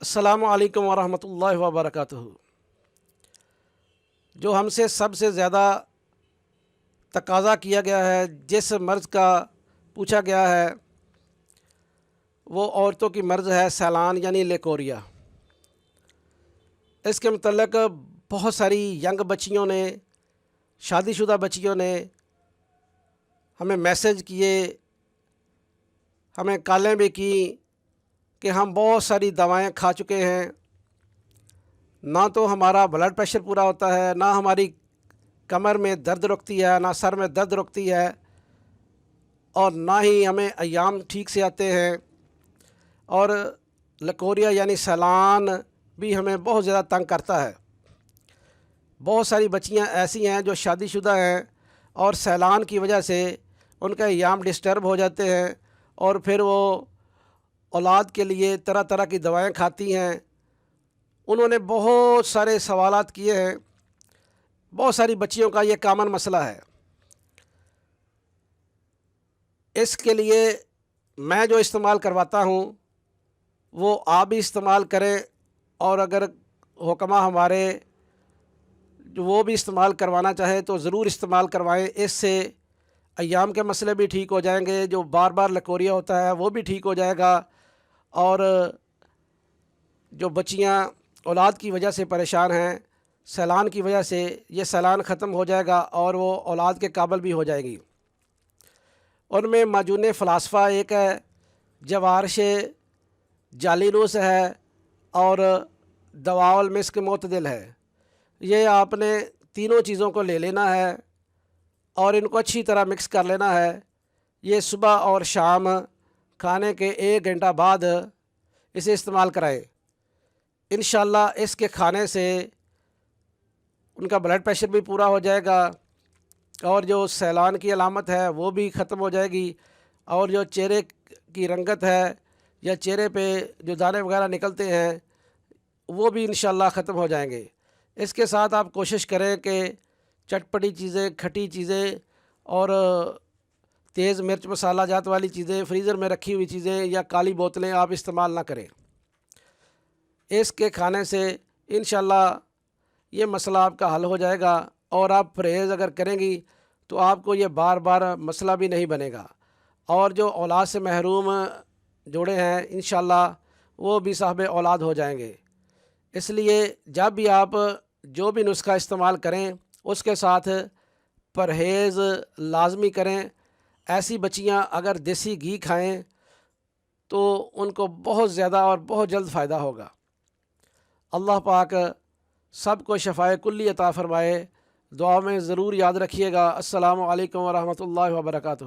السلام علیکم ورحمۃ اللہ وبرکاتہ۔ جو ہم سے سب سے زیادہ تقاضا کیا گیا ہے، جس مرض کا پوچھا گیا ہے، وہ عورتوں کی مرض ہے سیلان یعنی لیکوریا۔ اس کے متعلق بہت ساری ینگ بچیوں نے، شادی شدہ بچیوں نے ہمیں میسج کیے، ہمیں کالیں بھی کی کہ ہم بہت ساری دوائیں کھا چکے ہیں، نہ تو ہمارا بلڈ پریشر پورا ہوتا ہے، نہ ہماری کمر میں درد رکتی ہے، نہ سر میں درد رکتی ہے، اور نہ ہی ہمیں ایام ٹھیک سے آتے ہیں، اور لیکوریا یعنی سیلان بھی ہمیں بہت زیادہ تنگ کرتا ہے۔ بہت ساری بچیاں ایسی ہیں جو شادی شدہ ہیں اور سیلان کی وجہ سے ان کا ایام ڈسٹرب ہو جاتے ہیں، اور پھر وہ اولاد کے لیے طرح طرح کی دوائیں کھاتی ہیں۔ انہوں نے بہت سارے سوالات کیے ہیں، بہت ساری بچیوں کا یہ کامن مسئلہ ہے۔ اس کے لیے میں جو استعمال کرواتا ہوں وہ آپ بھی استعمال کریں، اور اگر حکمہ ہمارے جو وہ بھی استعمال کروانا چاہے تو ضرور استعمال کروائیں۔ اس سے ایام کے مسئلے بھی ٹھیک ہو جائیں گے، جو بار بار لیکوریا ہوتا ہے وہ بھی ٹھیک ہو جائے گا، اور جو بچیاں اولاد کی وجہ سے پریشان ہیں سیلان کی وجہ سے، یہ سیلان ختم ہو جائے گا اور وہ اولاد کے قابل بھی ہو جائے گی۔ ان میں ماجون فلاسفہ ایک ہے، جوارش جالیلوس ہے، اور دواء المسک معتدل ہے۔ یہ آپ نے تینوں چیزوں کو لے لینا ہے اور ان کو اچھی طرح مکس کر لینا ہے۔ یہ صبح اور شام کھانے کے 1 گھنٹہ بعد اسے استعمال کرائیں۔ انشاءاللہ اس کے کھانے سے ان کا بلڈ پریشر بھی پورا ہو جائے گا، اور جو سیلان کی علامت ہے وہ بھی ختم ہو جائے گی، اور جو چہرے کی رنگت ہے یا چہرے پہ جو دانے وغیرہ نکلتے ہیں وہ بھی انشاءاللہ ختم ہو جائیں گے۔ اس کے ساتھ آپ کوشش کریں کہ چٹپٹی چیزیں، کھٹی چیزیں اور تیز مرچ مسالہ جات والی چیزیں، فریزر میں رکھی ہوئی چیزیں یا کالی بوتلیں آپ استعمال نہ کریں۔ اس کے کھانے سے انشاءاللہ یہ مسئلہ آپ کا حل ہو جائے گا، اور آپ پرہیز اگر کریں گی تو آپ کو یہ بار بار مسئلہ بھی نہیں بنے گا، اور جو اولاد سے محروم جوڑے ہیں انشاءاللہ وہ بھی صاحب اولاد ہو جائیں گے۔ اس لیے جب بھی آپ جو بھی نسخہ استعمال کریں اس کے ساتھ پرہیز لازمی کریں۔ ایسی بچیاں اگر دیسی گھی کھائیں تو ان کو بہت زیادہ اور بہت جلد فائدہ ہوگا۔ اللہ پاک سب کو شفائے کلی عطا فرمائے۔ دعا میں ضرور یاد رکھیے گا۔ السلام علیکم ورحمۃ اللہ وبرکاتہ۔